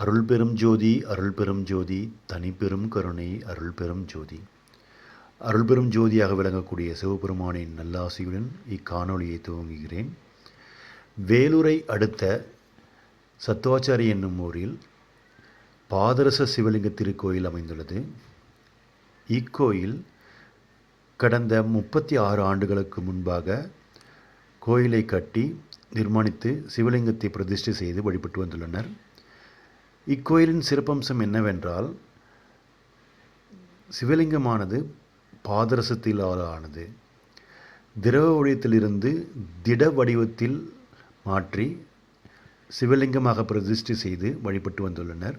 அருள் பெரும் ஜோதி அருள் பெரும் ஜோதி தனிப்பெரும் கருணை அருள் பெரும் ஜோதி. அருள் பெரும் ஜோதியாக விளங்கக்கூடிய சிவபெருமானின் நல்லாசியுடன் இக்காணொலியை துவங்குகிறேன். வேலூரை அடுத்த சத்துவாச்சாரி என்னும் ஊரில் பாதரச சிவலிங்க திருக்கோயில் அமைந்துள்ளது. இக்கோயில் கடந்த 36 ஆண்டுகளுக்கு முன்பாக கோயிலை கட்டி நிர்மாணித்து சிவலிங்கத்தை பிரதிஷ்டை செய்து வழிபட்டு வந்துள்ளனர். இக்கோயிலின் சிறப்பம்சம் என்னவென்றால், சிவலிங்கமானது பாதரசத்தில் ஆனது. திரவ வடிவத்திலிருந்து திட வடிவத்தில் மாற்றி சிவலிங்கமாக பிரதிஷ்டை செய்து வழிபட்டு வந்துள்ளனர்.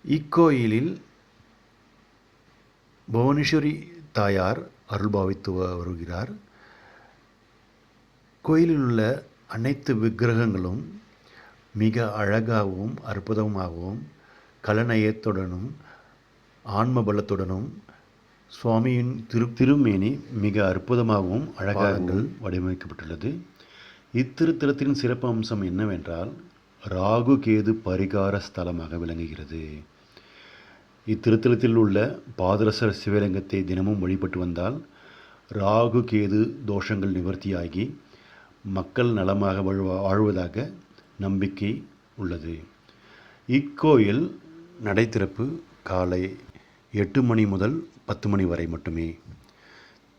இக்கோயிலில் புவனேஸ்வரி தாயார் அருள்பாவித்து வருகிறார். கோயிலில் உள்ள அனைத்து விக்கிரகங்களும் மிக அழகாகவும் அற்புதமாகவும் கலநயத்துடனும் ஆன்ம பலத்துடனும் சுவாமியின் திருமேனி மிக அற்புதமாகவும் அழகாகவும் வடிவமைக்கப்பட்டுள்ளது. இத்திருத்தலத்தின் சிறப்பு அம்சம் என்னவென்றால், ராகு கேது பரிகார ஸ்தலமாக விளங்குகிறது. இத்திருத்தலத்தில் உள்ள பாதரச சிவலிங்கத்தை தினமும் வழிபட்டு வந்தால் ராகு கேது தோஷங்கள் நிவர்த்தியாகி மக்கள் நலமாக வாழ்வதாக நம்பிக்கை உள்ளது. இக்கோயில் நடை திறப்பு காலை 8 மணி முதல் 10 மணி வரை மட்டுமே.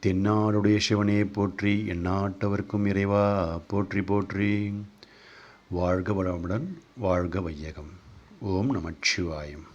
தென்னாடுடைய சிவனே போற்றி, எந்நாட்டவர்க்கும் இறைவா போற்றி போற்றி. வாழ்க வளமுடன், வாழ்க வையகம். ஓம் நமச்சிவாயம்.